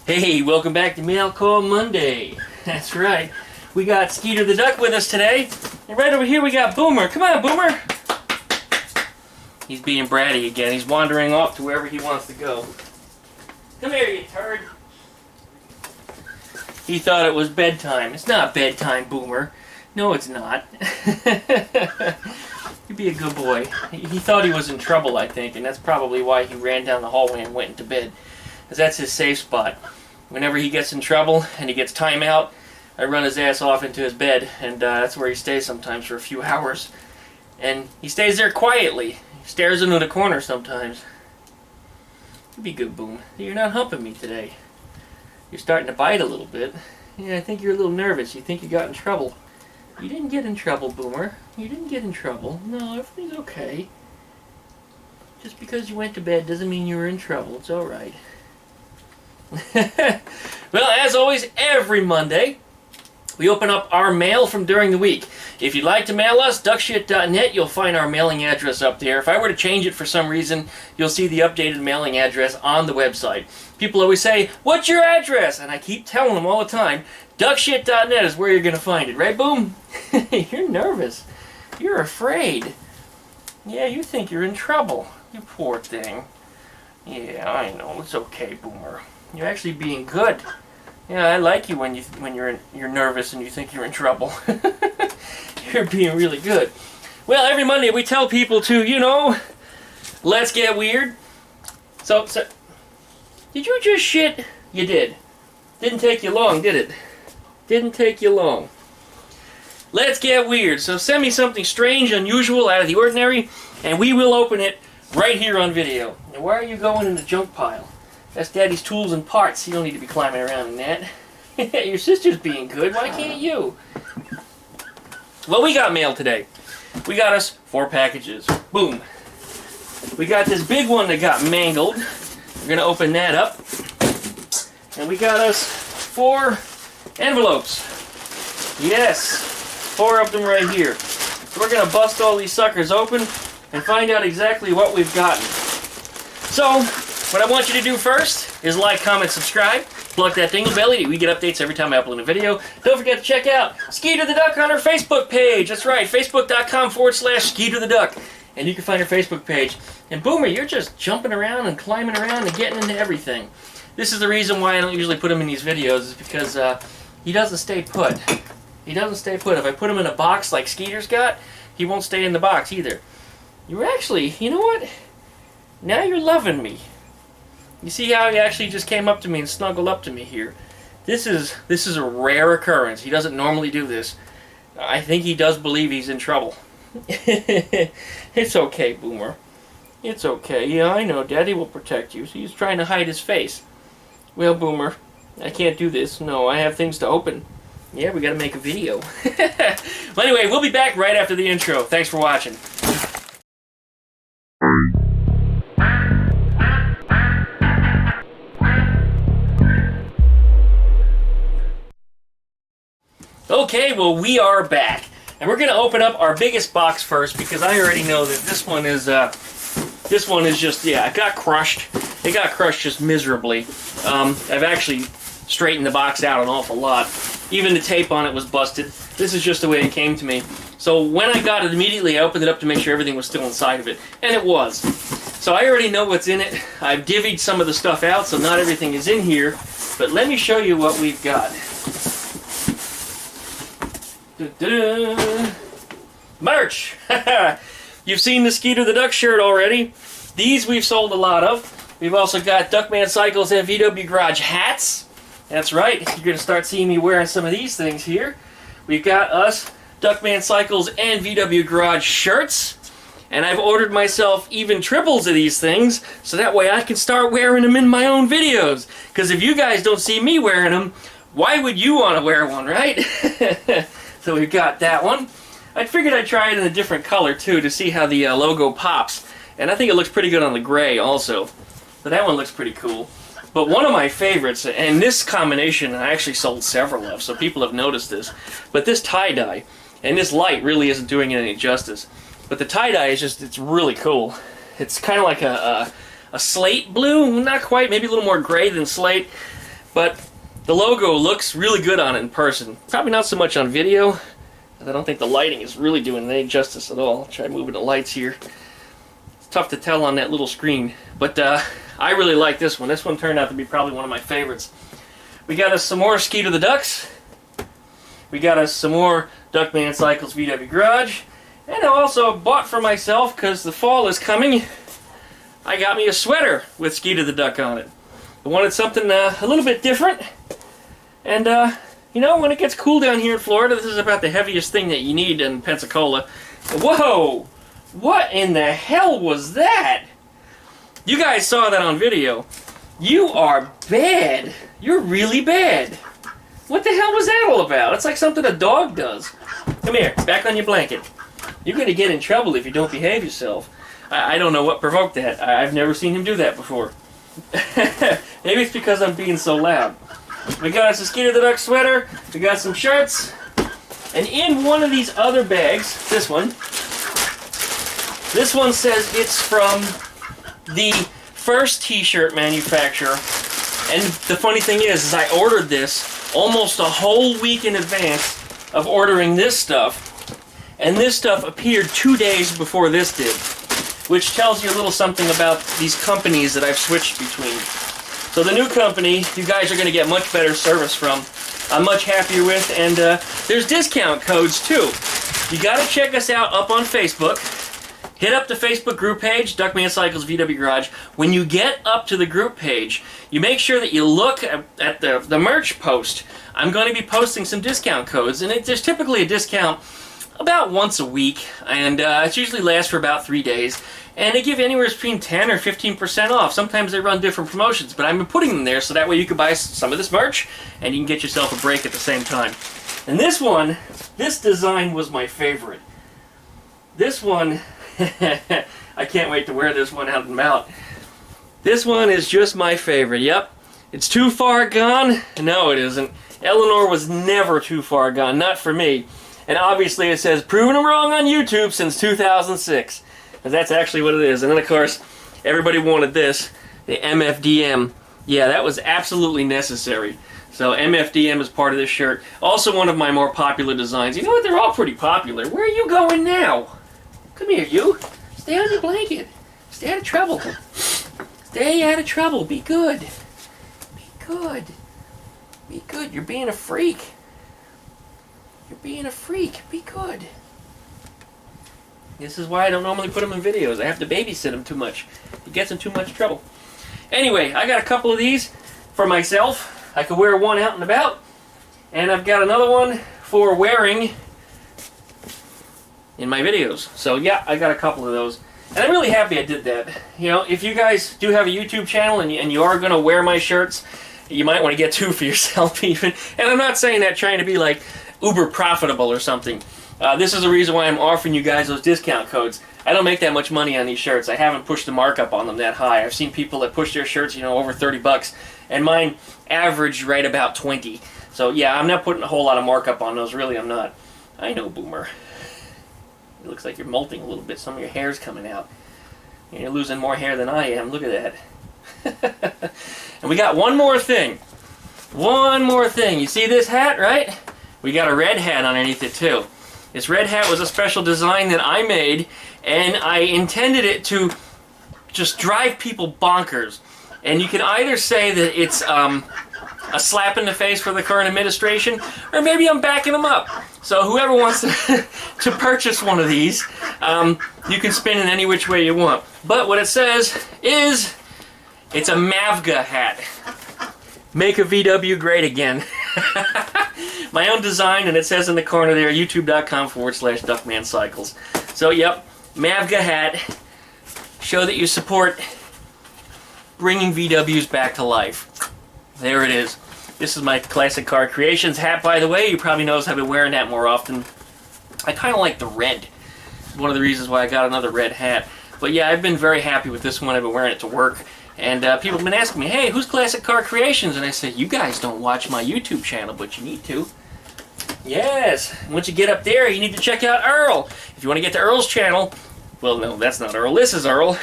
Hey, welcome back to Mail Call Monday. That's right. We got Skeeter the Duck with us today. And right over here we got Boomer. Come on, Boomer. He's being bratty again. He's wandering off to wherever he wants to go. Come here, you turd. He thought it was bedtime. It's not bedtime, Boomer. No, it's not. You be a good boy. He thought he was in trouble, I think, and that's probably why he ran down the hallway and went into bed. Because that's his safe spot. Whenever he gets in trouble and he gets time out, I run his ass off into his bed, and that's where he stays sometimes for a few hours. And he stays there quietly. He stares into the corner sometimes. You be good, Boom. You're not humping me today. You're starting to bite a little bit. Yeah, I think you're a little nervous. You think you got in trouble. You didn't get in trouble, Boomer. You didn't get in trouble. No, everything's okay. Just because you went to bed doesn't mean you were in trouble. It's alright. Well, as always, every Monday, we open up our mail from during the week. If you'd like to mail us, duckshit.net, you'll find our mailing address up there. If I were to change it for some reason, you'll see the updated mailing address on the website. People always say, "What's your address?" And I keep telling them all the time, duckshit.net is where you're going to find it. Right, Boom? You're nervous. You're afraid. Yeah, you think you're in trouble. You poor thing. Yeah, I know. It's okay, Boomer. You're actually being good. Yeah, I like you when you're nervous and you think you're in trouble. You're being really good. Well, every Monday we tell people to, let's get weird. So did you just shit? You did. Didn't take you long, did it? Didn't take you long. Let's get weird. So send me something strange, unusual, out of the ordinary, and we will open it right here on video. Now, why are you going in the junk pile? That's Daddy's tools and parts. You don't need to be climbing around in that. Your sister's being good. Why can't you? Well, we got mail today. We got us 4 packages. Boom. We got this big one that got mangled. We're going to open that up. And we got us 4 envelopes. Yes. 4 of them right here. So we're going to bust all these suckers open and find out exactly what we've gotten. So, what I want you to do first is like, comment, subscribe, plug that dingle belly. We get updates every time I upload a video. Don't forget to check out Skeeter the Duck on our Facebook page. That's right, facebook.com/Skeeter the Duck. And you can find our Facebook page. And Boomer, you're just jumping around and climbing around and getting into everything. This is the reason why I don't usually put him in these videos, is because he doesn't stay put. He doesn't stay put. If I put him in a box like Skeeter's got, he won't stay in the box either. You're actually, you know what? Now you're loving me. You see how he actually just came up to me and snuggled up to me here? This is a rare occurrence. He doesn't normally do this. I think he does believe he's in trouble. It's okay, Boomer. It's okay. Yeah, I know. Daddy will protect you. He's trying to hide his face. Well, Boomer, I can't do this. No, I have things to open. Yeah, we gotta make a video. Well, anyway, we'll be back right after the intro. Thanks for watching. Okay, well, we are back. And we're going to open up our biggest box first, because I already know that this one is just, yeah, it got crushed. It got crushed just miserably. I've actually straightened the box out an awful lot. Even the tape on it was busted. This is just the way it came to me. So when I got it immediately, I opened it up to make sure everything was still inside of it. And it was. So I already know what's in it. I've divvied some of the stuff out, so not everything is in here. But let me show you what we've got. Merch! You've seen the Skeeter the Duck shirt already. These we've sold a lot of. We've also got DuckmanCycles and VW Garage hats. That's right, you're going to start seeing me wearing some of these things here. We've got us DuckmanCycles and VW Garage shirts. And I've ordered myself even triples of these things, so that way I can start wearing them in my own videos. Because if you guys don't see me wearing them, why would you want to wear one, right? So we've got that one. I figured I'd try it in a different color too to see how the logo pops. And I think it looks pretty good on the gray also. So that one looks pretty cool. But one of my favorites, and this combination I actually sold several of, so people have noticed this, but this tie-dye, and this light really isn't doing it any justice. But the tie-dye is just, it's really cool. It's kind of like a slate blue, not quite, maybe a little more gray than slate. But the logo looks really good on it in person. Probably not so much on video. I don't think the lighting is really doing any justice at all. I'll try moving the lights here. It's tough to tell on that little screen. But I really like this one. This one turned out to be probably one of my favorites. We got us some more Ski to the Ducks. We got us some more DuckmanCycles VW Garage. And I also bought for myself, because the fall is coming, I got me a sweater with Ski to the Duck on it. I wanted something a little bit different. And, you know, when it gets cool down here in Florida, this is about the heaviest thing that you need in Pensacola. Whoa! What in the hell was that? You guys saw that on video. You are bad. You're really bad. What the hell was that all about? It's like something a dog does. Come here, back on your blanket. You're going to get in trouble if you don't behave yourself. I don't know what provoked that. I've never seen him do that before. Maybe it's because I'm being so loud. We got us a Ski to the Duck sweater. We got some shirts. And in one of these other bags, this one says it's from the first t-shirt manufacturer. And the funny thing is I ordered this almost a whole week in advance of ordering this stuff. And this stuff appeared 2 days before this did. Which tells you a little something about these companies that I've switched between. So the new company, you guys are going to get much better service from. I'm much happier with, and there's discount codes too. You got to check us out up on Facebook. Hit up the Facebook group page, DuckmanCycles VW Garage. When you get up to the group page, you make sure that you look at the merch post. I'm going to be posting some discount codes, and there's typically a discount about once a week, and it usually lasts for about 3 days. And they give anywhere between 10 or 15% off. Sometimes they run different promotions, but I've been putting them there so that way you can buy some of this merch and you can get yourself a break at the same time. And this one, this design was my favorite. This one, I can't wait to wear this one out and about. This one is just my favorite. Yep, it's too far gone. No, it isn't. Eleanore was never too far gone, not for me. And obviously it says, proven them wrong on YouTube since 2006. And that's actually what it is. And then, of course, everybody wanted this, the MFDM. Yeah, that was absolutely necessary. So MFDM is part of this shirt. Also one of my more popular designs. You know what? They're all pretty popular. Where are you going now? Come here, you. Stay on your blanket. Stay out of trouble. Stay out of trouble. Be good. Be good. Be good. You're being a freak. You're being a freak. Be good. This is why I don't normally put them in videos. I have to babysit them too much. It gets in too much trouble. Anyway, I got a couple of these for myself. I could wear one out and about. And I've got another one for wearing in my videos. So yeah, I got a couple of those. And I'm really happy I did that. You know, if you guys do have a YouTube channel and you are going to wear my shirts, you might want to get two for yourself even. And I'm not saying that trying to be like uber profitable or something. This is the reason why I'm offering you guys those discount codes. I don't make that much money on these shirts. I haven't pushed the markup on them that high. I've seen people that push their shirts, you know, over 30 bucks, and mine average right about 20. So yeah, I'm not putting a whole lot of markup on those. Really, I'm not. I know, Boomer. It looks like you're molting a little bit. Some of your hair's coming out. You're losing more hair than I am. Look at that. And we got one more thing. One more thing. You see this hat, right? We got a red hat underneath it too. This red hat was a special design that I made, and I intended it to just drive people bonkers. And you can either say that it's a slap in the face for the current administration, or maybe I'm backing them up. So whoever wants to purchase one of these, you can spin it any which way you want. But what it says is, it's a MAVGA hat. Make a VW great again. My own design, and it says in the corner there, youtube.com/DuckmanCycles. So, yep, MAVGA hat. Show that you support bringing VWs back to life. There it is. This is my Classic Car Creations hat, by the way. You probably notice I've been wearing that more often. I kind of like the red. One of the reasons why I got another red hat. But yeah, I've been very happy with this one. I've been wearing it to work. And people have been asking me, hey, who's Classic Car Creations? And I said, you guys don't watch my YouTube channel, but you need to. Yes, once you get up there, you need to check out Earl. If you want to get to Earl's channel, well, no, that's not Earl. This is Earl.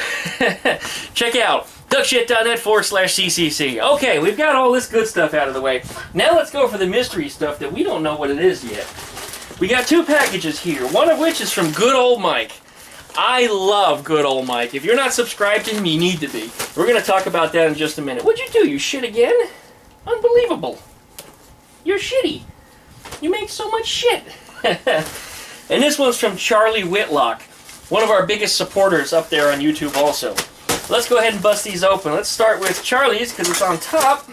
Check out duckshit.net/CCC. Okay, we've got all this good stuff out of the way. Now let's go for the mystery stuff that we don't know what it is yet. We got 2 packages here, one of which is from good old Mike. I love good old Mike. If you're not subscribed to him, you need to be. We're going to talk about that in just a minute. What'd you do? You shit again? Unbelievable. You're shitty. You make so much shit. And this one's from Charlie Whitlock, one of our biggest supporters up there on YouTube also. Let's go ahead and bust these open. Let's start with Charlie's because it's on top.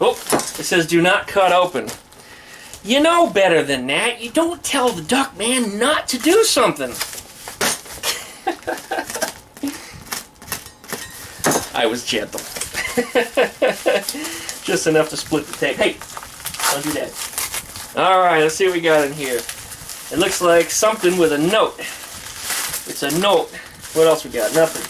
Oh, it says do not cut open. You know better than that. You don't tell the duck man not to do something. I was gentle. Just enough to split the tape. Hey, don't do that. Alright, let's see what we got in here. It looks like something with a note. It's a note. What else we got? Nothing.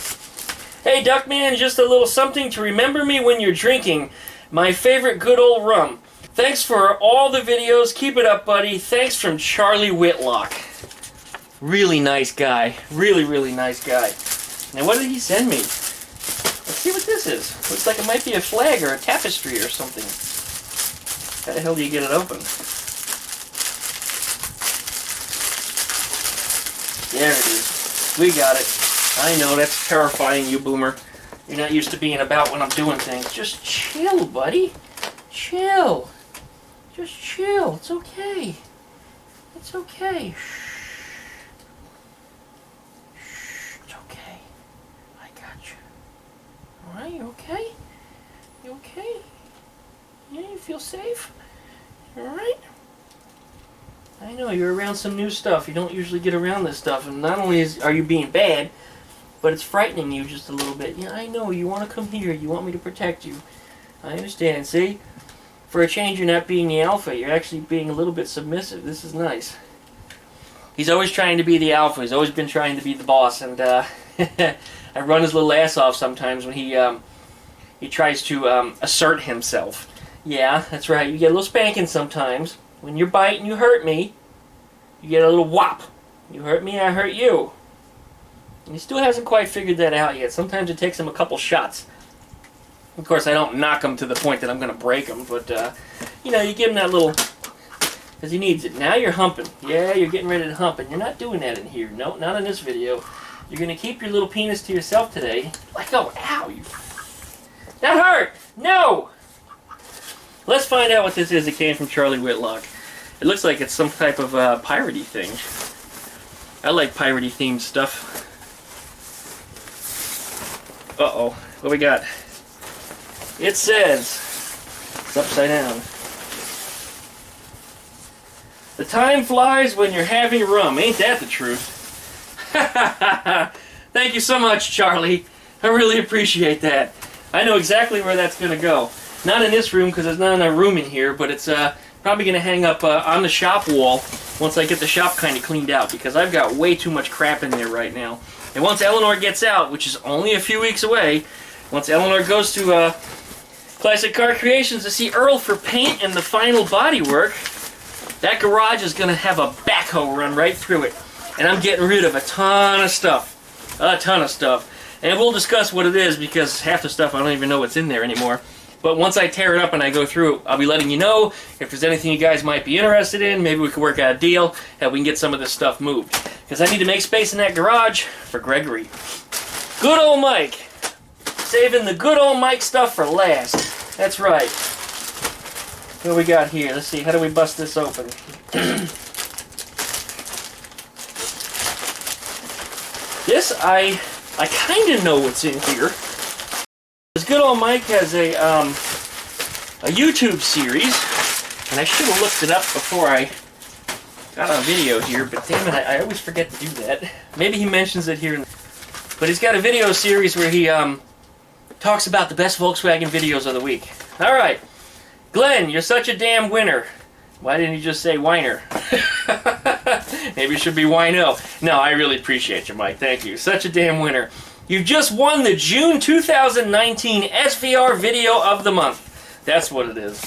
Hey, Duckman, just a little something to remember me when you're drinking. My favorite good old rum. Thanks for all the videos. Keep it up, buddy. Thanks from Charlie Whitlock. Really nice guy. Really, really nice guy. Now, what did he send me? Let's see what this is. Looks like it might be a flag or a tapestry or something. How the hell do you get it open? There it is. We got it. I know, that's terrifying, you boomer. You're not used to being about when I'm doing things. Just chill, buddy. Chill. Just chill. It's okay. It's okay. Shh. It's okay. I got you. Alright, you okay? You okay? Yeah, you feel safe? Alright? I know, you're around some new stuff. You don't usually get around this stuff. And not only are you being bad, but it's frightening you just a little bit. Yeah, I know, you want to come here. You want me to protect you. I understand, see? For a change, you're not being the alpha. You're actually being a little bit submissive. This is nice. He's always trying to be the alpha. He's always been trying to be the boss. And I run his little ass off sometimes when he tries to assert himself. Yeah, that's right. You get a little spanking sometimes. When you're biting, you hurt me. You get a little whop. You hurt me, I hurt you. And he still hasn't quite figured that out yet. Sometimes it takes him a couple shots. Of course, I don't knock him to the point that I'm going to break him, but, you know, you give him that little... because he needs it. Now you're humping. Yeah, you're getting ready to hump, and you're not doing that in here. No, not in this video. You're going to keep your little penis to yourself today. Let go. Ow, you... That hurt! No! Let's find out what this is that came from Charlie Whitlock. It looks like it's some type of piratey thing. I like piratey themed stuff. Uh-oh. What we got? It says... It's upside down. The time flies when you're having rum. Ain't that the truth? Thank you so much, Charlie. I really appreciate that. I know exactly where that's going to go. Not in this room, because there's not enough room in here, but it's probably going to hang up on the shop wall once I get the shop kind of cleaned out, because I've got way too much crap in there right now. And once Eleanore gets out, which is only a few weeks away, once Eleanore goes to Classic Car Creations to see Earl for paint and the final body work, that garage is going to have a backhoe run right through it. And I'm getting rid of a ton of stuff. A ton of stuff. And we'll discuss what it is, because half the stuff I don't even know what's in there anymore. But once I tear it up and I go through it, I'll be letting you know if there's anything you guys might be interested in. Maybe we can work out a deal that we can get some of this stuff moved. Because I need to make space in that garage for Gregory. Good old Mike. Saving the good old Mike stuff for last. That's right. What we got here? Let's see. How do we bust this open? This, I kind of know what's in here. This good old Mike has a YouTube series, and I should have looked it up before I got on video here, but damn it, I always forget to do that. Maybe he mentions it here, but he's got a video series where he talks about the best Volkswagen videos of the week. All right, Glenn, you're such a damn winner. Why didn't you just say whiner? Maybe it should be wino. No, I really appreciate you, Mike. Thank you. Such a damn winner. You just won the June 2019 SVR Video of the Month. That's what it is.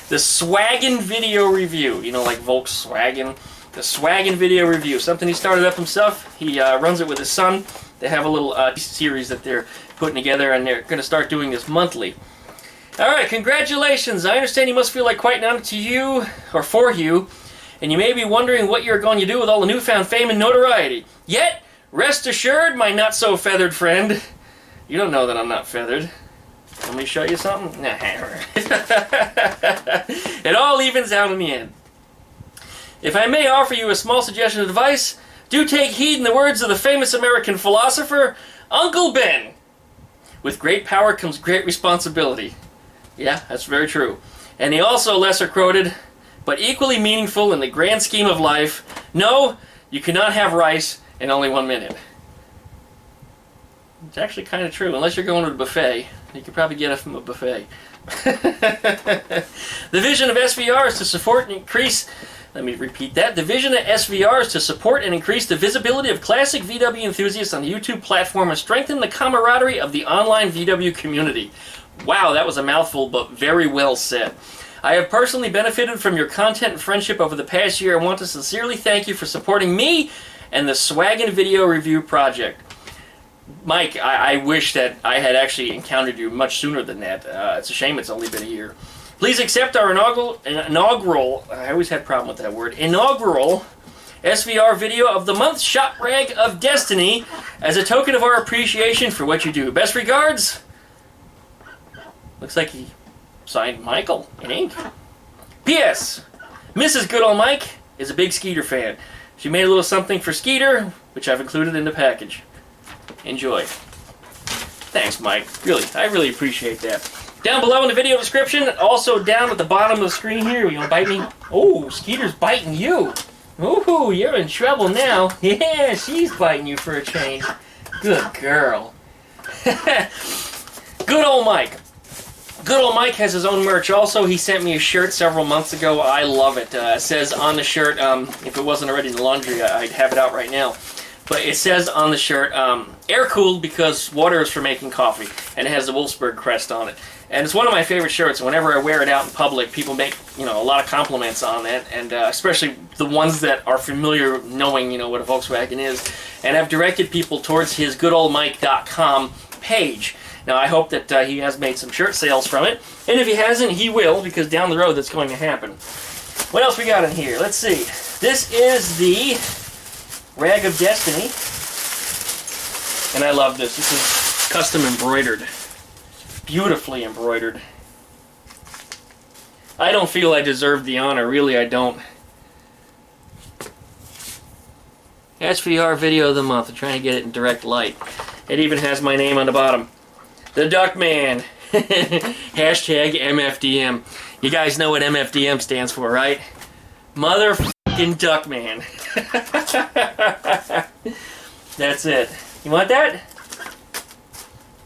The Swaggin' Video Review. You know, like Volkswagen. The Swaggin' Video Review. Something he started up himself. He runs it with his son. They have a little series that they're putting together, and they're going to start doing this monthly. All right, congratulations. I understand you must feel like quite an honor to you, or for you, and you may be wondering what you're going to do with all the newfound fame and notoriety. Yet, rest assured, my not-so-feathered friend, you don't know that I'm not feathered. Let me show you something? Nah. It all evens out in the end. If I may offer you a small suggestion of advice, do take heed in the words of the famous American philosopher, Uncle Ben. With great power comes great responsibility. Yeah, that's very true. And he also lesser quoted, but equally meaningful in the grand scheme of life, no, you cannot have rice in only 1 minute. It's actually kind of true, unless you're going to a buffet. You could probably get it from a buffet. The vision of SVR is to support and increase... Let me repeat that. The vision of SVR is to support and increase the visibility of classic VW enthusiasts on the YouTube platform and strengthen the camaraderie of the online VW community. Wow, that was a mouthful, but very well said. I have personally benefited from your content and friendship over the past year. I want to sincerely thank you for supporting me and the Swaggin' Video Review project. Mike, I wish that I had actually encountered you much sooner than that. It's a shame it's only been a year. Please accept our inaugural, I always had a problem with that word, inaugural SVR Video of the Month Shop Rag of Destiny as a token of our appreciation for what you do. Best regards. Looks like he signed Michael in ink. P.S. Mrs. Good Old Mike is a big Skeeter fan. She made a little something for Skeeter, which I've included in the package. Enjoy. Thanks, Mike. Really, I really appreciate that. Down below in the video description, also down at the bottom of the screen here, you want to bite me? Oh, Skeeter's biting you. Ooh, you're in trouble now. Yeah, she's biting you for a change. Good girl. Good old Mike. Good old Mike has his own merch also. He sent me a shirt several months ago. I love it. It says on the shirt, if it wasn't already in the laundry, I'd have it out right now. But it says on the shirt, air-cooled because water is for making coffee. And it has the Wolfsburg crest on it. And it's one of my favorite shirts. And whenever I wear it out in public, people make, a lot of compliments on it. And especially the ones that are familiar knowing, what a Volkswagen is. And I've directed people towards his goodoldmike.com page. Now, I hope that he has made some shirt sales from it. And if he hasn't, he will, because down the road that's going to happen. What else we got in here? Let's see. This is the Rag of Destiny. And I love this. This is custom embroidered. Beautifully embroidered. I don't feel I deserve the honor. Really, I don't. SVR Video of the Month. I'm trying to get it in direct light. It even has my name on the bottom. The Duckman. Hashtag MFDM. You guys know what MFDM stands for, right? Motherfucking Duckman. That's it. You want that?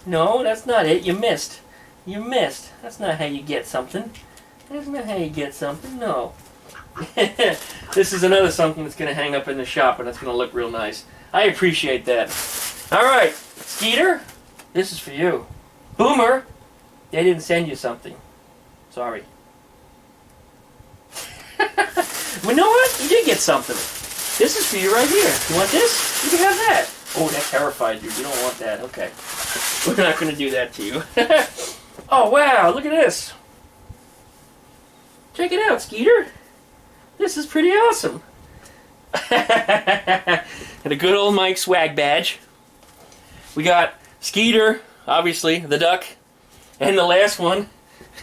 No, that's not it. You missed. You missed. That's not how you get something. That's not how you get something. No. This is another something that's going to hang up in the shop, and it's going to look real nice. I appreciate that. All right. Skeeter, this is for you. Boomer, they didn't send you something. Sorry. Well, you know what? You did get something. This is for you right here. You want this? You can have that. Oh, that terrified you. You don't want that. Okay. We're not going to do that to you. Oh, wow. Look at this. Check it out, Skeeter. This is pretty awesome. And a good old Mike swag badge. We got Skeeter, obviously, the duck. And the last one,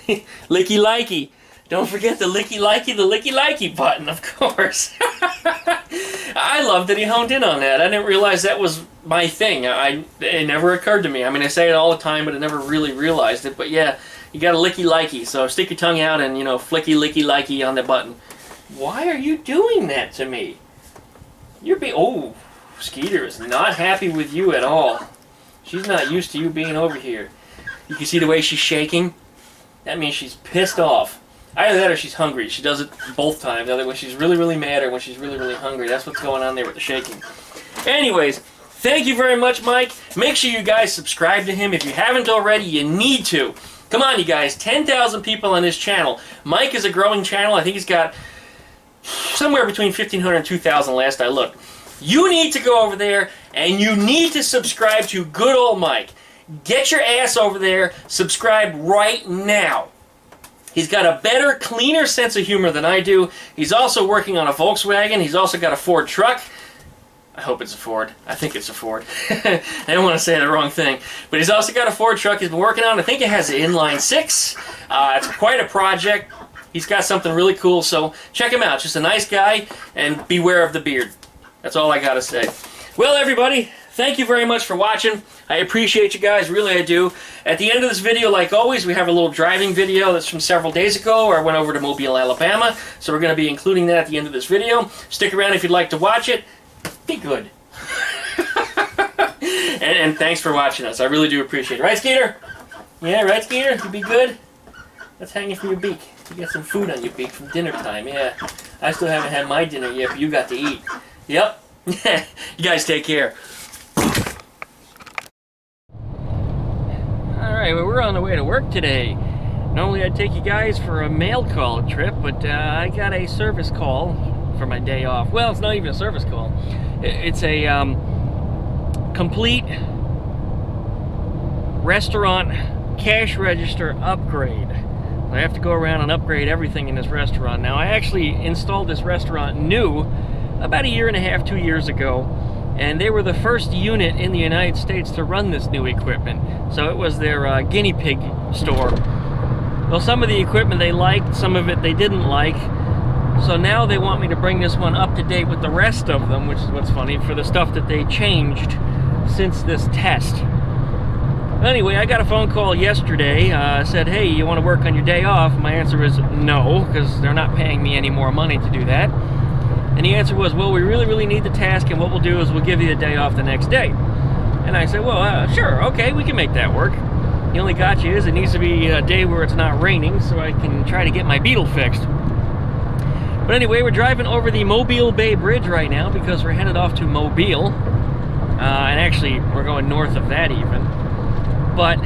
Licky Likey. Don't forget the Licky Likey button, of course. I love that he honed in on that. I didn't realize that was my thing. It never occurred to me. I mean, I say it all the time, but I never really realized it. But yeah, you got a Licky Likey. So stick your tongue out and, flicky Licky Likey on the button. Why are you doing that to me? Oh, Skeeter is not happy with you at all. She's not used to you being over here. You can see the way she's shaking. That means she's pissed off. Either that or she's hungry. She does it both times. Either when she's really, really mad or when she's really, really hungry. That's what's going on there with the shaking. Anyways, thank you very much, Mike. Make sure you guys subscribe to him. If you haven't already, you need to. Come on, you guys. 10,000 people on his channel. Mike is a growing channel. I think he's got somewhere between 1,500 and 2,000 last I looked. You need to go over there and you need to subscribe to good old Mike. Get your ass over there, subscribe right now. He's got a better, cleaner sense of humor than I do. He's also working on a Volkswagen. He's also got a Ford truck. I hope it's a Ford. I think it's a Ford. I don't want to say the wrong thing. But he's also got a Ford truck he's been working on. I think it has an inline 6. It's quite a project. He's got something really cool, so check him out. Just a nice guy, and beware of the beard. That's all I got to say. Well, everybody, thank you very much for watching. I appreciate you guys, really I do. At the end of this video, like always, we have a little driving video that's from several days ago, where I went over to Mobile, Alabama. So we're going to be including that at the end of this video. Stick around if you'd like to watch it. Be good. and thanks for watching us. I really do appreciate it. Right, Skeeter? Yeah, right, Skeeter? You be good? That's hanging from your beak. You got some food on your beak from dinner time, yeah. I still haven't had my dinner yet, but you got to eat. Yep. You guys take care. Alright, well, we're on the way to work today. Normally I'd take you guys for a mail call trip, but I got a service call for my day off. Well, it's not even a service call. It's a complete restaurant cash register upgrade. I have to go around and upgrade everything in this restaurant. Now, I actually installed this restaurant new about 1.5 years, 2 years ago, and they were the first unit in the United States to run this new equipment. So it was their guinea pig store. Well, some of the equipment they liked, some of it they didn't like. So now they want me to bring this one up to date with the rest of them, which is what's funny, for the stuff that they changed since this test. Anyway, I got a phone call yesterday, said, hey, you want to work on your day off? My answer is no, because they're not paying me any more money to do that. And the answer was, well, we really, really need the task, and what we'll do is we'll give you the day off the next day. And I said, well, sure, okay, we can make that work. The only gotcha is it needs to be a day where it's not raining so I can try to get my Beetle fixed. But anyway, we're driving over the Mobile Bay Bridge right now because we're headed off to Mobile. And actually, we're going north of that even. But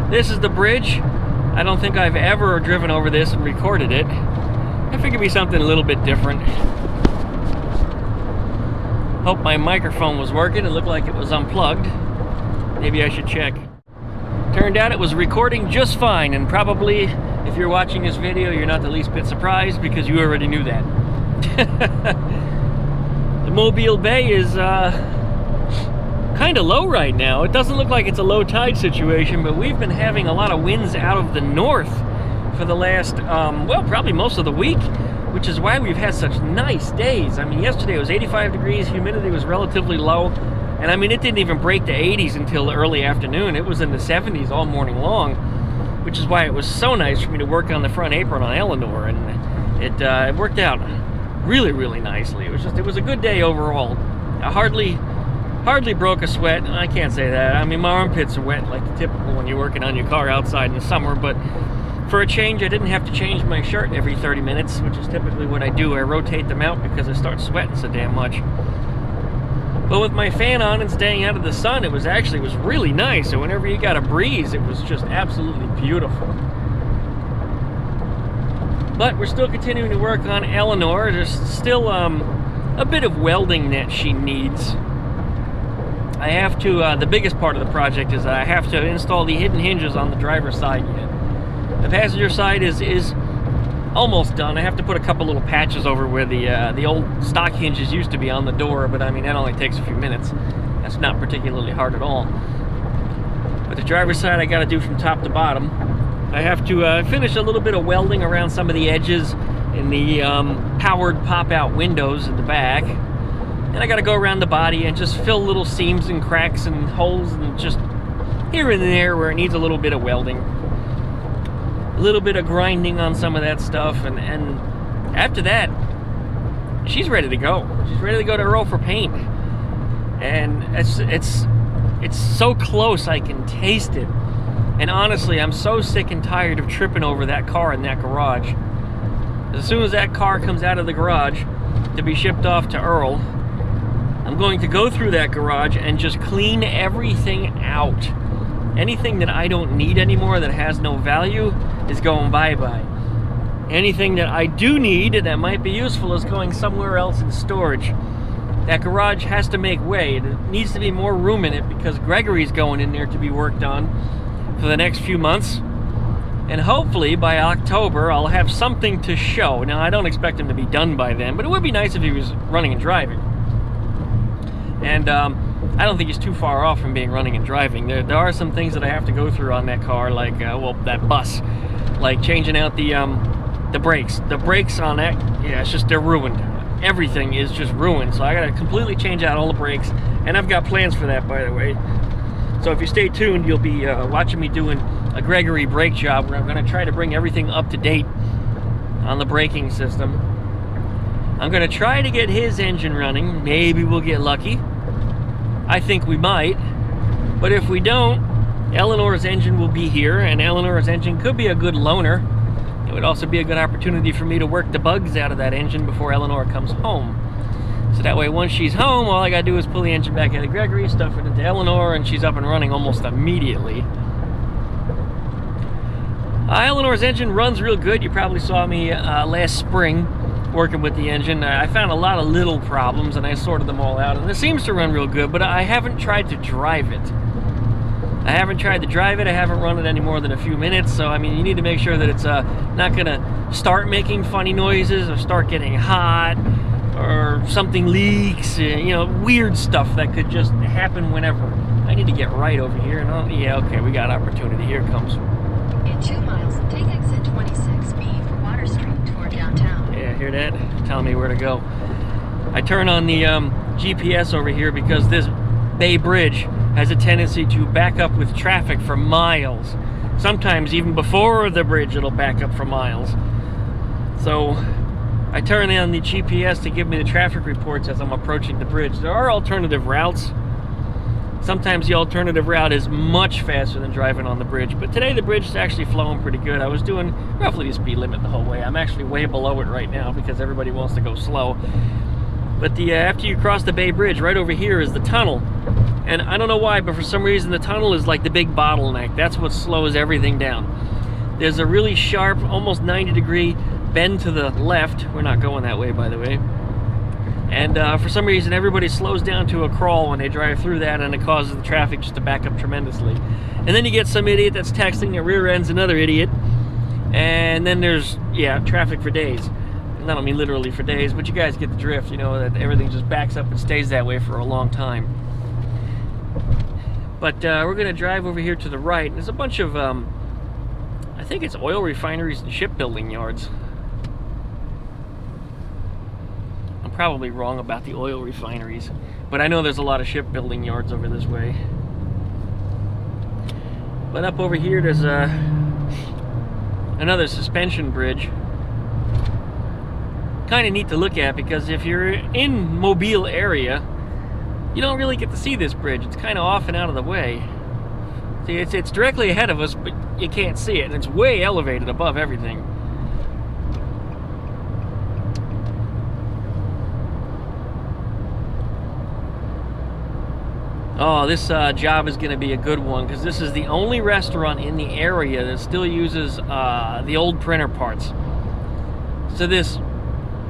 this is the bridge. I don't think I've ever driven over this and recorded it. I figured it'd be something a little bit different. Hope my microphone was working. It looked like it was unplugged. Maybe I should check. Turned out it was recording just fine, and probably if you're watching this video, you're not the least bit surprised because you already knew that. The Mobile Bay is kind of low right now. It doesn't look like it's a low tide situation, but we've been having a lot of winds out of the north for the last, well, probably most of the week, which is why we've had such nice days. I mean, yesterday it was 85 degrees, humidity was relatively low, and I mean, it didn't even break the 80s until early afternoon. It was in the 70s all morning long, which is why it was so nice for me to work on the front apron on Eleanore, and it worked out really, really nicely. It was a good day overall. I hardly broke a sweat. I can't say that. I mean, my armpits are wet like the typical when you're working on your car outside in the summer, but for a change, I didn't have to change my shirt every 30 minutes, which is typically what I do. I rotate them out because I start sweating so damn much. But with my fan on and staying out of the sun, it was really nice. So whenever you got a breeze, it was just absolutely beautiful. But we're still continuing to work on Eleanore. There's still a bit of welding that she needs. I have to, the biggest part of the project is that I have to install the hidden hinges on the driver's side unit. The passenger side is almost done. I have to put a couple little patches over where the old stock hinges used to be on the door, but I mean, that only takes a few minutes. That's not particularly hard at all. But the driver's side I got to do from top to bottom. I have to finish a little bit of welding around some of the edges in the powered pop-out windows in the back. And I got to go around the body and just fill little seams and cracks and holes and just here and there where it needs a little bit of welding. A little bit of grinding on some of that stuff, and after that, she's ready to go. She's ready to go to Earl for paint. And it's so close I can taste it. And honestly, I'm so sick and tired of tripping over that car in that garage. As soon as that car comes out of the garage to be shipped off to Earl, I'm going to go through that garage and just clean everything out. Anything that I don't need anymore that has no value is going bye-bye. Anything that I do need that might be useful is going somewhere else in storage. That garage has to make way. There needs to be more room in it because Gregory's going in there to be worked on for the next few months. And hopefully by October I'll have something to show. Now I don't expect him to be done by then, but it would be nice if he was running and driving. And I don't think he's too far off from being running and driving. There are some things that I have to go through on that car, like, well, that bus. Like changing out the brakes. The brakes on that, yeah, it's just, they're ruined. Everything is just ruined. So I gotta completely change out all the brakes. And I've got plans for that, by the way. So if you stay tuned, you'll be watching me doing a Gregory brake job where I'm gonna try to bring everything up to date on the braking system. I'm gonna try to get his engine running. Maybe we'll get lucky. I think we might, but if we don't, Eleanor's engine will be here, and Eleanor's engine could be a good loaner. It would also be a good opportunity for me to work the bugs out of that engine before Eleanor comes home. So that way, once she's home, all I gotta do is pull the engine back out of Gregory, stuff it into Eleanor, and she's up and running almost immediately. Eleanor's engine runs real good. You probably saw me last spring working with the engine. I found a lot of little problems and I sorted them all out, and it seems to run real good, but I haven't tried to drive it. I haven't run it any more than a few minutes, so I mean, you need to make sure that it's not gonna start making funny noises or start getting hot or something leaks, you know, weird stuff that could just happen whenever. I need to get right over here, and yeah, okay, we got opportunity. Here it comes. In 2 miles, take exit 26B for Water Street toward downtown. Yeah, hear that? Telling me where to go. I turn on the GPS over here because this Bay Bridge has a tendency to back up with traffic for miles. Sometimes even before the bridge it'll back up for miles. So I turn on the GPS to give me the traffic reports as I'm approaching the bridge. There are alternative routes. Sometimes the alternative route is much faster than driving on the bridge, but today the bridge is actually flowing pretty good. I was doing roughly the speed limit the whole way. I'm actually way below it right now because everybody wants to go slow. But after you cross the Bay Bridge, right over here is the tunnel. And I don't know why, but for some reason the tunnel is like the big bottleneck. That's what slows everything down. There's a really sharp, almost 90-degree bend to the left. We're not going that way, by the way. And for some reason, everybody slows down to a crawl when they drive through that, and it causes the traffic just to back up tremendously. And then you get some idiot that's texting that rear ends another idiot. And then there's, yeah, traffic for days. And I don't mean literally for days, but you guys get the drift, you know, that everything just backs up and stays that way for a long time. But we're going to drive over here to the right. There's a bunch of, I think it's oil refineries and shipbuilding yards. I'm probably wrong about the oil refineries, but I know there's a lot of shipbuilding yards over this way. But up over here, there's another suspension bridge. Kind of neat to look at because if you're in Mobile area, you don't really get to see this bridge. It's kind of off and out of the way. See, it's directly ahead of us, but you can't see it, and it's way elevated above everything. Oh, this job is going to be a good one because this is the only restaurant in the area that still uses the old printer parts. So this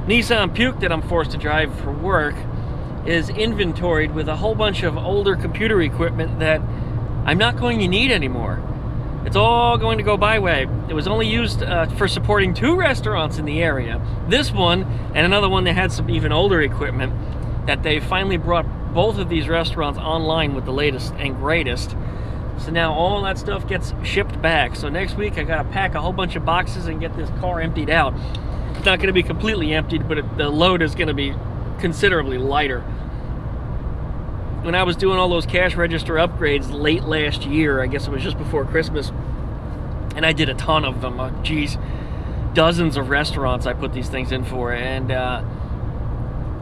Nissan Puke that I'm forced to drive for work is inventoried with a whole bunch of older computer equipment that I'm not going to need anymore. It's all going to go byway. It was only used for supporting 2 restaurants in the area. This one and another one that had some even older equipment that they finally brought both of these restaurants online with the latest and greatest. So now all that stuff gets shipped back. So next week I gotta pack a whole bunch of boxes and get this car emptied out. It's not gonna be completely emptied, but the load is gonna be considerably lighter. When I was doing all those cash register upgrades late last year, I guess it was just before Christmas, and I did a ton of them. Geez, dozens of restaurants I put these things in for, and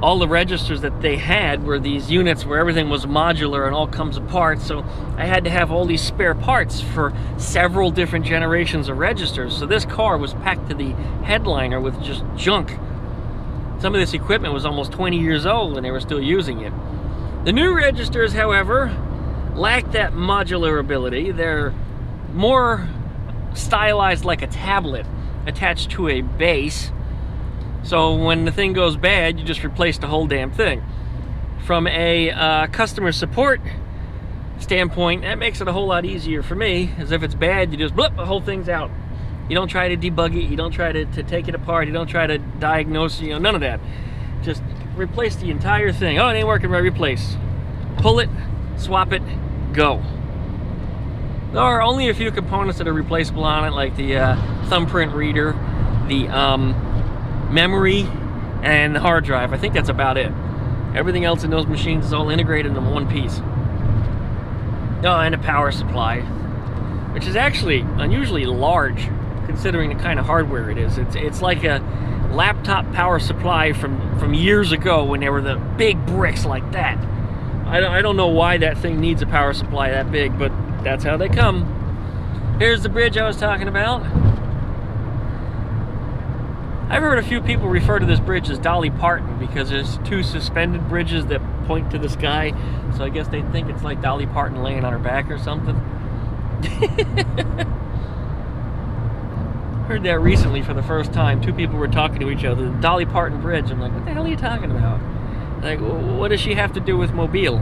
all the registers that they had were these units where everything was modular and all comes apart, so I had to have all these spare parts for several different generations of registers. So this car was packed to the headliner with just junk. Some of this equipment was almost 20 years old and they were still using it. The new registers, however, lack that modular ability. They're more stylized like a tablet. attached to a base. So when the thing goes bad, you just replace the whole damn thing. From a customer support standpoint, that makes it a whole lot easier for me, as if it's bad, you just blip, the whole thing's out. You don't try to debug it, you don't try to take it apart, you don't try to diagnose, you know, none of that. Just replace the entire thing. Oh, it ain't working, right, replace. Pull it, swap it, go. There are only a few components that are replaceable on it, like the thumbprint reader, the memory, and the hard drive. I think that's about it. Everything else in those machines is all integrated in one piece. Oh, and a power supply, which is actually unusually large considering the kind of hardware it is. It's like a laptop power supply from years ago when there were the big bricks like that. I don't know why that thing needs a power supply that big, but that's how they come. Here's the bridge I was talking about. I've heard a few people refer to this bridge as Dolly Parton because there's two suspended bridges that point to the sky, so I guess they think it's like Dolly Parton laying on her back or something. Heard that recently for the first time. Two people were talking to each other. The Dolly Parton Bridge. I'm like, what the hell are you talking about? Like, what does she have to do with Mobile?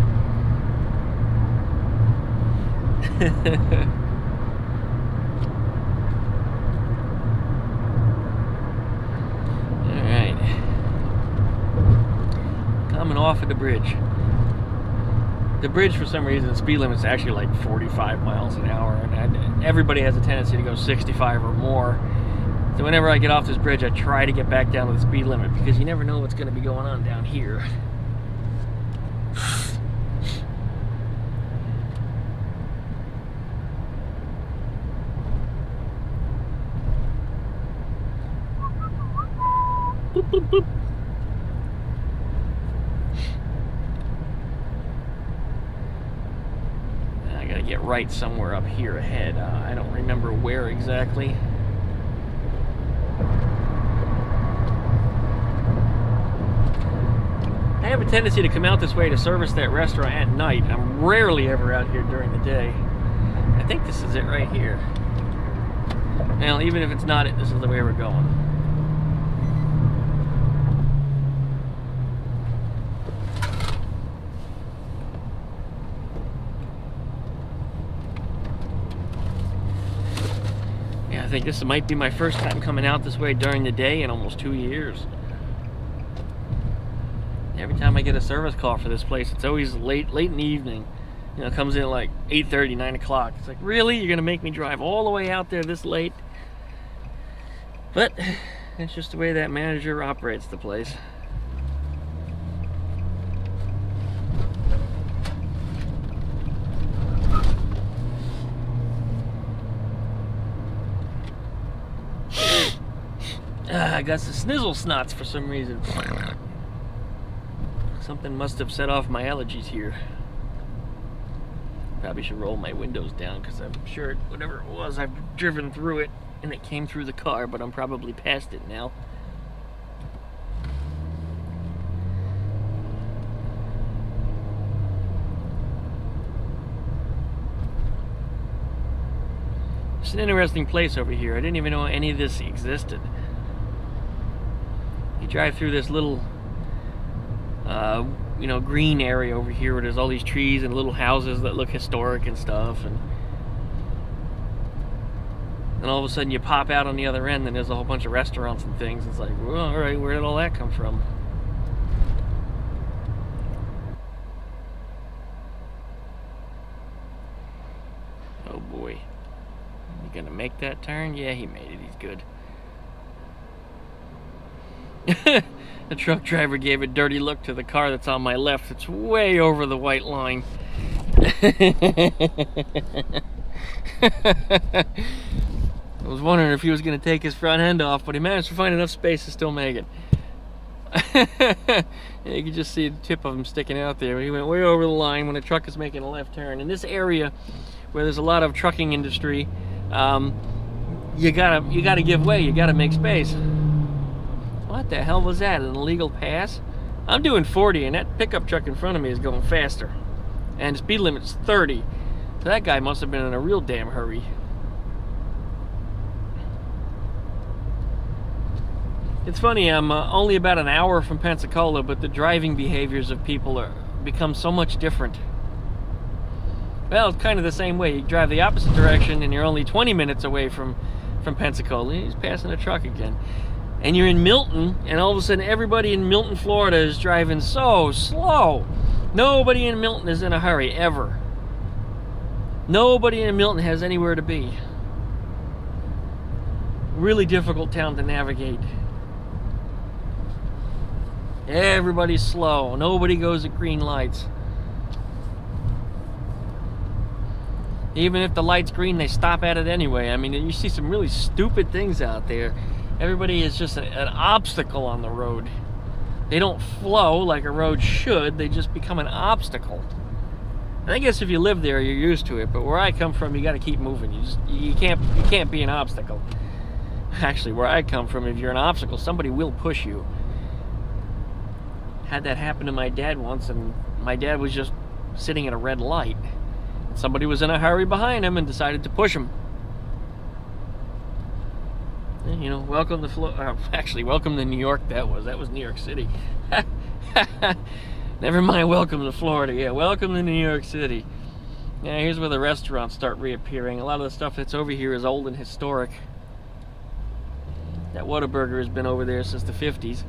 Alright. Coming off of the bridge. The bridge, for some reason, the speed limit's actually like 45 miles an hour, and everybody has a tendency to go 65 or more. So whenever I get off this bridge, I try to get back down to the speed limit, because you never know what's going to be going on down here. Boop, boop, boop. I gotta get right somewhere up here ahead. I don't remember where exactly. I have a tendency to come out this way to service that restaurant at night. I'm rarely ever out here during the day. I think this is it right here. Well, even if it's not it, this is the way we're going. I think this might be my first time coming out this way during the day in almost 2 years. Every time I get a service call for this place, it's always late in the evening. You know, it comes in at like 8:30, 9 o'clock. It's like, really? You're gonna make me drive all the way out there this late? But it's just the way that manager operates the place. I got some snizzle snots for some reason. Something must have set off my allergies here. Probably should roll my windows down, because I'm sure whatever it was, I've driven through it and it came through the car, but I'm probably past it now. It's an interesting place over here. I didn't even know any of this existed. You drive through this little you know, green area over here where there's all these trees and little houses that look historic and stuff, and then all of a sudden you pop out on the other end and there's a whole bunch of restaurants and things. It's like, well, alright, where did all that come from? Oh boy. You gonna make that turn? Yeah, he made it. He's good. The truck driver gave a dirty look to the car that's on my left. It's way over the white line. I was wondering if he was going to take his front end off, but he managed to find enough space to still make it. Yeah, you can just see the tip of him sticking out there. He went way over the line when the truck is making a left turn. In this area where there's a lot of trucking industry, you gotta give way. You gotta make space. What the hell was that? An illegal pass? I'm doing 40 and that pickup truck in front of me is going faster. And the speed limit's 30. So that guy must have been in a real damn hurry. It's funny, I'm only about an hour from Pensacola, but the driving behaviors of people are become so much different. Well, it's kind of the same way. You drive the opposite direction and you're only 20 minutes away from Pensacola. He's passing a truck again. And you're in Milton, and all of a sudden everybody in Milton, Florida is driving so slow. Nobody in Milton is in a hurry, ever. Nobody in Milton has anywhere to be. Really difficult town to navigate. Everybody's slow. Nobody goes at green lights. Even if the light's green, they stop at it anyway. I mean, you see some really stupid things out there. Everybody is just an obstacle on the road. They don't flow like a road should. They just become an obstacle. And I guess if you live there, you're used to it. But where I come from, you got to keep moving. You can't be an obstacle. Actually, where I come from, if you're an obstacle, somebody will push you. Had that happen to my dad once, and my dad was just sitting at a red light. And somebody was in a hurry behind him and decided to push him. And, you know, welcome to New York. That was New York City. Never mind, welcome to Florida. Yeah, welcome to New York City. Yeah, here's where the restaurants start reappearing. A lot of the stuff that's over here is old and historic. That Whataburger has been over there since the 50s.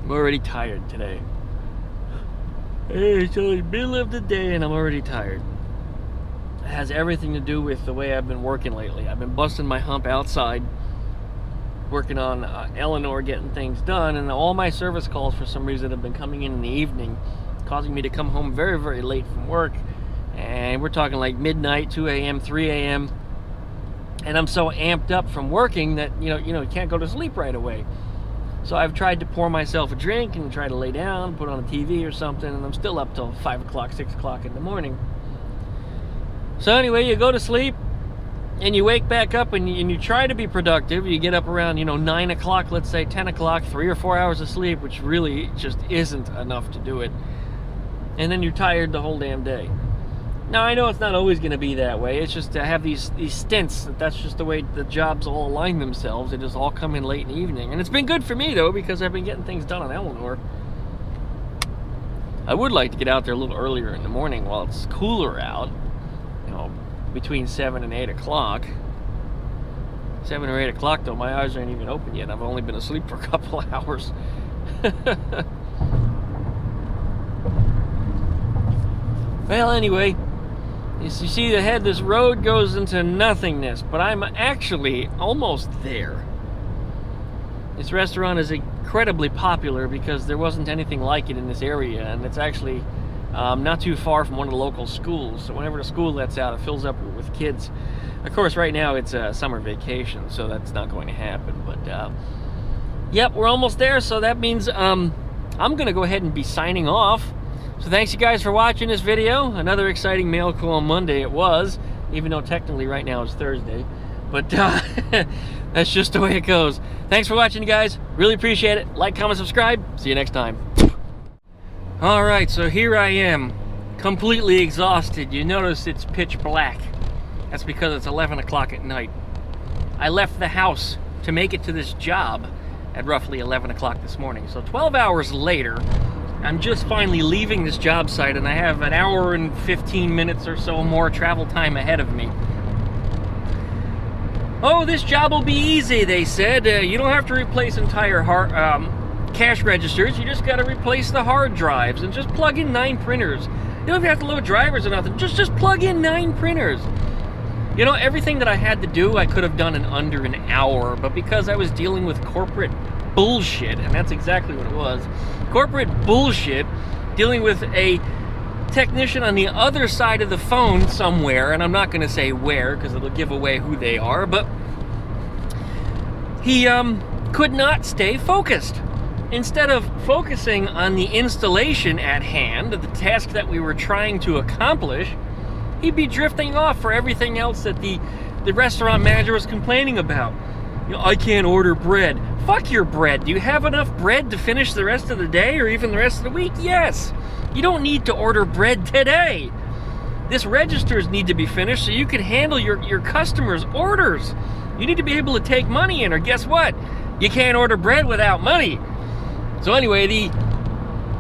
I'm already tired today. Hey, it's the middle of the day and I'm already tired. It has everything to do with the way I've been working lately. I've been busting my hump outside, working on Eleanore, getting things done, and all my service calls for some reason have been coming in the evening, causing me to come home very, very late from work. And we're talking like midnight, 2 a.m., 3 a.m. And I'm so amped up from working that, you can't go to sleep right away. So I've tried to pour myself a drink and try to lay down, put on a TV or something, and I'm still up till 5 o'clock, 6 o'clock in the morning. So anyway, you go to sleep, and you wake back up, and you try to be productive. You get up around, 9 o'clock, let's say 10 o'clock, 3 or 4 hours of sleep, which really just isn't enough to do it. And then you're tired the whole damn day. Now, I know it's not always going to be that way. It's just to have these stints. That's just the way the jobs all align themselves. They just all come in late in the evening. And it's been good for me, though, because I've been getting things done on Eleanore. I would like to get out there a little earlier in the morning while it's cooler out. Between 7 and 8 o'clock. 7 or 8 o'clock, though, my eyes aren't even open yet. I've only been asleep for a couple of hours. Well, anyway, as you see ahead, this road goes into nothingness, but I'm actually almost there. This restaurant is incredibly popular because there wasn't anything like it in this area, and it's actually not too far from one of the local schools. So whenever the school lets out, it fills up with kids. Of course, right now it's a summer vacation, so that's not going to happen. But yep, we're almost there. So that means I'm going to go ahead and be signing off. So thanks you guys for watching this video. Another exciting mail call on Monday it was, even though technically right now it's Thursday. But that's just the way it goes. Thanks for watching, you guys. Really appreciate it. Like, comment, subscribe. See you next time. Alright, so here I am, completely exhausted. You notice it's pitch black. That's because it's 11 o'clock at night. I left the house to make it to this job at roughly 11 o'clock this morning. So 12 hours later, I'm just finally leaving this job site, and I have an hour and 15 minutes or so more travel time ahead of me. Oh, this job will be easy, they said. You don't have to replace entire cash registers. You just got to replace the hard drives and just plug in 9 printers. You don't have to load drivers or nothing. Just plug in 9 printers. Everything that I had to do, I could have done in under an hour, but because I was dealing with corporate bullshit, and that's exactly what it was, corporate bullshit, dealing with a technician on the other side of the phone somewhere, and I'm not going to say where because it'll give away who they are, but he could not stay focused. Instead of focusing on the installation at hand, the task that we were trying to accomplish, he'd be drifting off for everything else that the restaurant manager was complaining about. I can't order bread. Fuck your bread. Do you have enough bread to finish the rest of the day or even the rest of the week? Yes. You don't need to order bread today. This registers need to be finished so you can handle your customers' orders. You need to be able to take money in, or guess what? You can't order bread without money. So anyway, the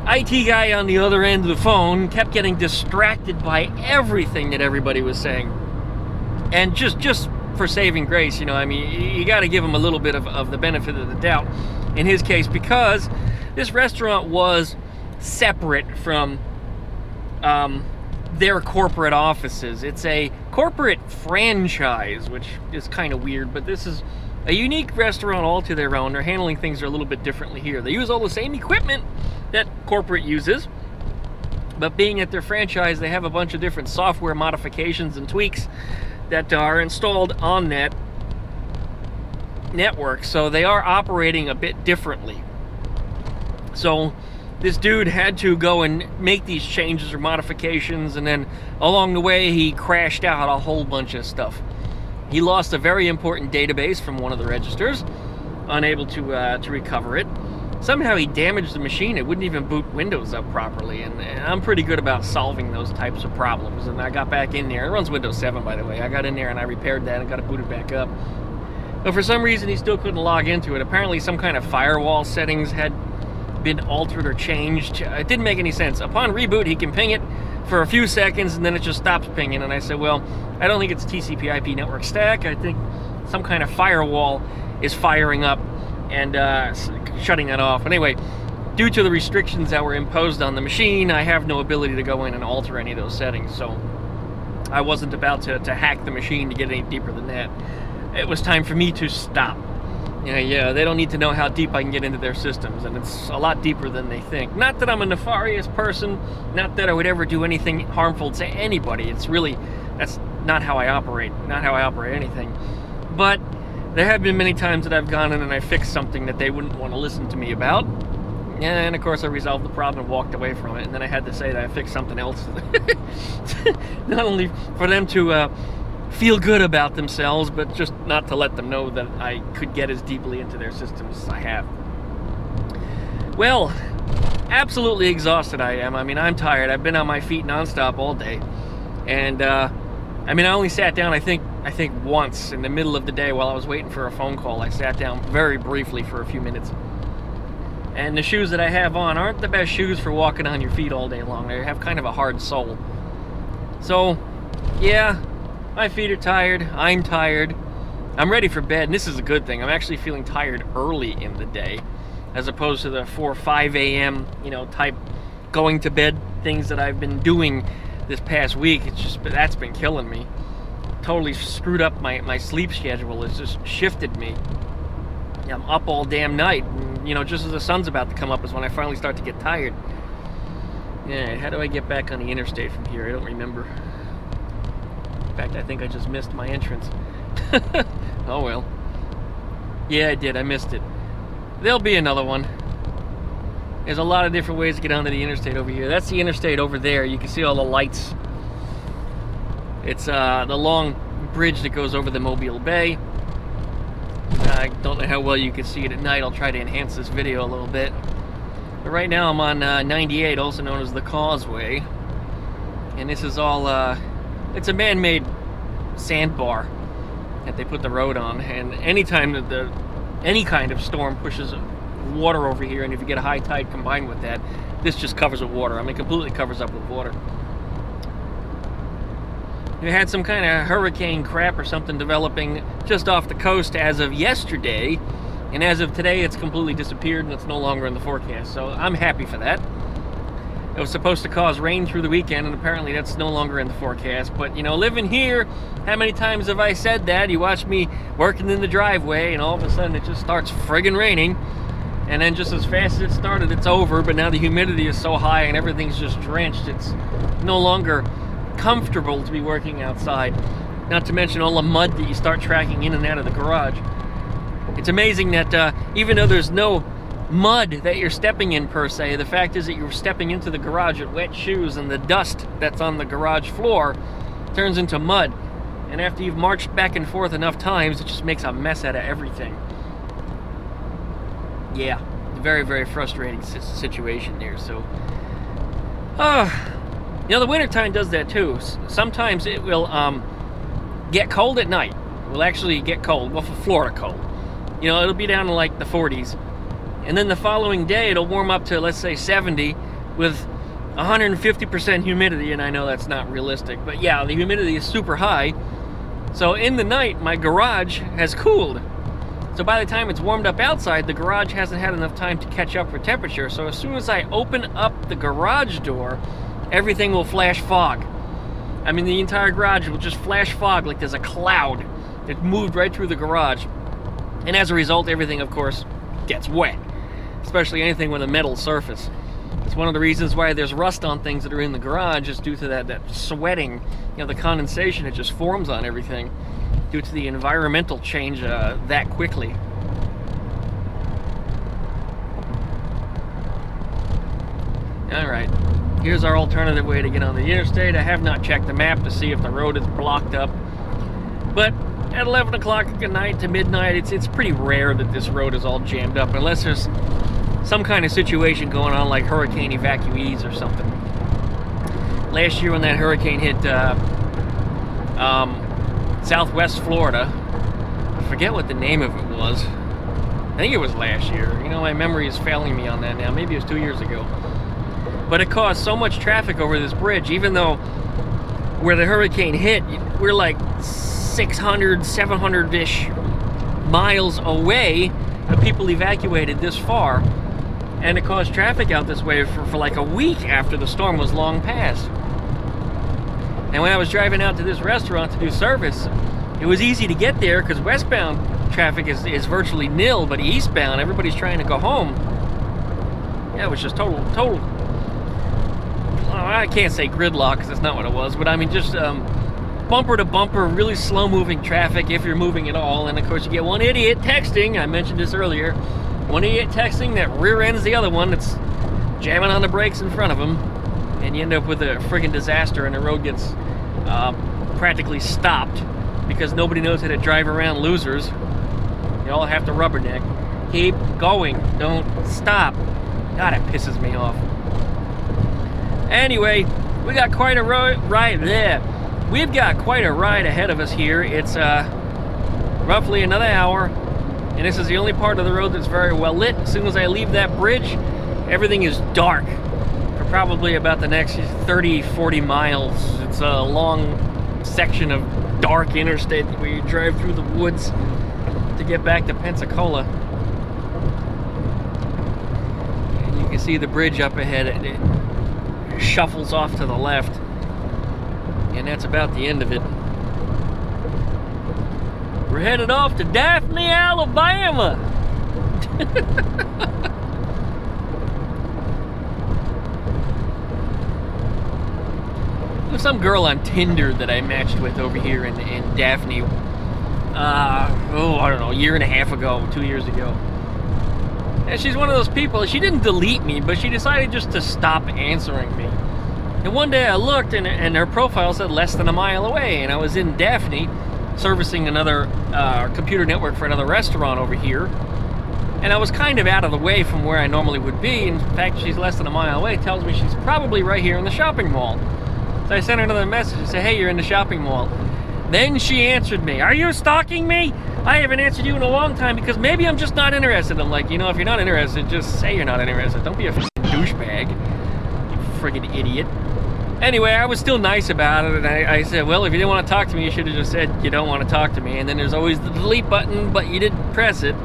IT guy on the other end of the phone kept getting distracted by everything that everybody was saying. And just for saving grace, I mean, you got to give him a little bit of the benefit of the doubt. In his case, because this restaurant was separate from their corporate offices. It's a corporate franchise, which is kind of weird, but this is a unique restaurant all to their own. They're handling things a little bit differently here. They use all the same equipment that corporate uses, but being at their franchise, they have a bunch of different software modifications and tweaks that are installed on that network, so they are operating a bit differently. So this dude had to go and make these changes or modifications, and then along the way he crashed out a whole bunch of stuff. He lost a very important database from one of the registers, unable to recover it. Somehow he damaged the machine. It wouldn't even boot Windows up properly, and I'm pretty good about solving those types of problems. And I got back in there. It runs Windows 7, by the way. I got in there and I repaired that and got it booted back up. But for some reason he still couldn't log into it. Apparently some kind of firewall settings had been altered or changed. It didn't make any sense. Upon reboot, he can ping it for a few seconds and then it just stops pinging. And I said, well, I don't think it's TCP/IP network stack. I think some kind of firewall is firing up and shutting that off. Anyway, due to the restrictions that were imposed on the machine, I have no ability to go in and alter any of those settings. So I wasn't about to hack the machine to get any deeper than that. It was time for me to stop. Yeah, they don't need to know how deep I can get into their systems, and it's a lot deeper than they think. Not that I'm a nefarious person, not that I would ever do anything harmful to anybody. It's really, that's not how I operate, not how I operate anything. But there have been many times that I've gone in and I fixed something that they wouldn't want to listen to me about. And of course I resolved the problem and walked away from it, and then I had to say that I fixed something else. Not only for them to feel good about themselves, but just not to let them know that I could get as deeply into their systems as I have. Well, absolutely exhausted I am. I mean, I'm tired. I've been on my feet nonstop all day. And, I only sat down, I think once in the middle of the day while I was waiting for a phone call. I sat down very briefly for a few minutes. And the shoes that I have on aren't the best shoes for walking on your feet all day long. They have kind of a hard sole. So, yeah, my feet are tired. I'm tired. I'm ready for bed, and this is a good thing. I'm actually feeling tired early in the day, as opposed to the 4 or 5 a.m., type going to bed things that I've been doing this past week. It's just, that's been killing me. Totally screwed up my sleep schedule. It's just shifted me. I'm up all damn night, and, just as the sun's about to come up is when I finally start to get tired. Yeah, how do I get back on the interstate from here? I don't remember. In fact, I think I just missed my entrance. Oh well. Yeah, I did. I missed it. There'll be another one. There's a lot of different ways to get onto the interstate over here. That's the interstate over there. You can see all the lights. It's the long bridge that goes over the Mobile Bay. I don't know how well you can see it at night. I'll try to enhance this video a little bit. But right now I'm on 98, also known as the Causeway. And this is all, it's a man-made sandbar that they put the road on. And anytime that any kind of storm pushes water over here, and if you get a high tide combined with that, this just covers with water. I mean, completely covers up with water. We had some kind of hurricane crap or something developing just off the coast as of yesterday, and as of today it's completely disappeared and it's no longer in the forecast, so I'm happy for that. It was supposed to cause rain through the weekend, and apparently that's no longer in the forecast. But living here, how many times have I said that? You watch me working in the driveway and all of a sudden it just starts friggin' raining, and then just as fast as it started it's over. But now the humidity is so high and everything's just drenched, it's no longer comfortable to be working outside. Not to mention all the mud that you start tracking in and out of the garage. It's amazing that even though there's no mud that you're stepping in per se, the fact is that you're stepping into the garage with wet shoes, and the dust that's on the garage floor turns into mud. And after you've marched back and forth enough times, it just makes a mess out of everything. Yeah, very, very frustrating situation there. So, you know, the wintertime does that too. Sometimes it will get cold at night. It will actually get cold. Well, for Florida cold. You know, it'll be down to like the 40s. And then the following day, it'll warm up to, let's say, 70 with 150% humidity. And I know that's not realistic. But yeah, the humidity is super high. So in the night, my garage has cooled. So by the time it's warmed up outside, the garage hasn't had enough time to catch up with temperature. So as soon as I open up the garage door, everything will flash fog. I mean, the entire garage will just flash fog like there's a cloud that moved right through the garage. And as a result, everything, of course, gets wet. Especially anything with a metal surface. It's one of the reasons why there's rust on things that are in the garage, is due to that sweating, you know, the condensation that just forms on everything due to the environmental change that quickly. Alright, here's our alternative way to get on the interstate. I have not checked the map to see if the road is blocked up, but at 11 o'clock at night to midnight, it's pretty rare that this road is all jammed up, unless there's some kind of situation going on, like hurricane evacuees or something. Last year when that hurricane hit Southwest Florida, I forget what the name of it was. I think it was last year. You know, my memory is failing me on that now. Maybe it was 2 years ago. But it caused so much traffic over this bridge, even though where the hurricane hit, we're like 600, 700-ish miles away. The people evacuated this far. And it caused traffic out this way for like a week after the storm was long past. And when I was driving out to this restaurant to do service, it was easy to get there because westbound traffic is virtually nil, but eastbound, everybody's trying to go home. Yeah, it was just total, I can't say gridlock because that's not what it was, but I mean just bumper to bumper, really slow moving traffic if you're moving at all. And of course you get one idiot texting, I mentioned this earlier, one idiot texting that rear ends the other one that's jamming on the brakes in front of him. And you end up with a friggin' disaster, and the road gets practically stopped because nobody knows how to drive around losers. You all have to rubberneck. Keep going. Don't stop. God, it pisses me off. Anyway, we got quite a ride there. We've got quite a ride ahead of us here. It's roughly another hour, and this is the only part of the road that's very well lit. As soon as I leave that bridge, everything is dark. Probably about the next 30-40 miles. It's a long section of dark interstate where you drive through the woods to get back to Pensacola. And you can see the bridge up ahead. It shuffles off to the left. And that's about the end of it. We're headed off to Daphne, Alabama. There's some girl on Tinder that I matched with over here in Daphne, I don't know, a year and a half ago, 2 years ago. And she's one of those people, she didn't delete me, but she decided just to stop answering me. And one day I looked and her profile said less than a mile away, and I was in Daphne servicing another computer network for another restaurant over here. And I was kind of out of the way from where I normally would be. In fact, she's less than a mile away. It tells me she's probably right here in the shopping mall. So I sent her another message and said, hey, you're in the shopping mall. Then she answered me, are you stalking me? I haven't answered you in a long time because maybe I'm just not interested. I'm like, you know, if you're not interested, just say you're not interested. Don't be a douchebag, you friggin' idiot. Anyway, I was still nice about it, and I said, well, if you didn't want to talk to me, you should have just said you don't want to talk to me. And then there's always the delete button, but you didn't press it.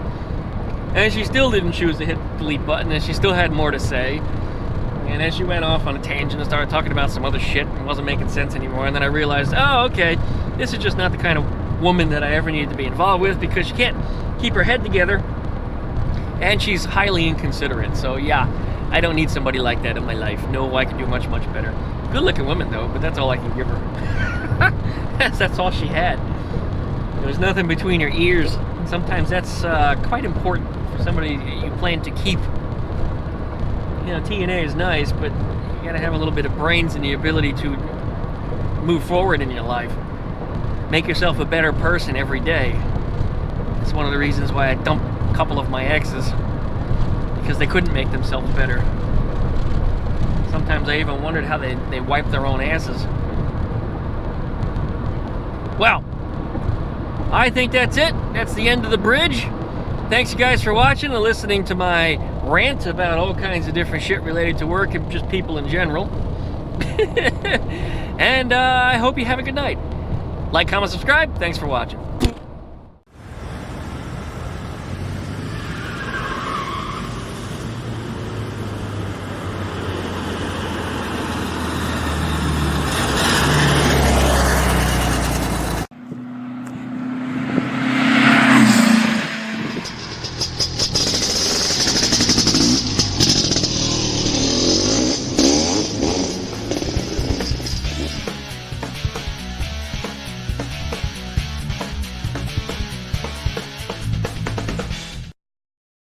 And she still didn't choose to hit the delete button, and she still had more to say. And then she went off on a tangent and started talking about some other shit and wasn't making sense anymore. And then I realized, oh, okay, this is just not the kind of woman that I ever needed to be involved with because she can't keep her head together and she's highly inconsiderate. So yeah, I don't need somebody like that in my life. No, I can do much, much better. Good looking woman though, but that's all I can give her. That's all she had. There's nothing between her ears. Sometimes that's quite important for somebody you plan to keep. You know, TNA is nice, but you gotta have a little bit of brains and the ability to move forward in your life. make yourself a better person every day. It's one of the reasons why I dumped a couple of my exes, because they couldn't make themselves better. Sometimes I even wondered how they wipe their own asses. Well, I think that's it. That's the end of the bridge. Thanks you guys for watching and listening to my rant about all kinds of different shit related to work and just people in general. And I hope you have a good night. Like, comment, subscribe. Thanks for watching.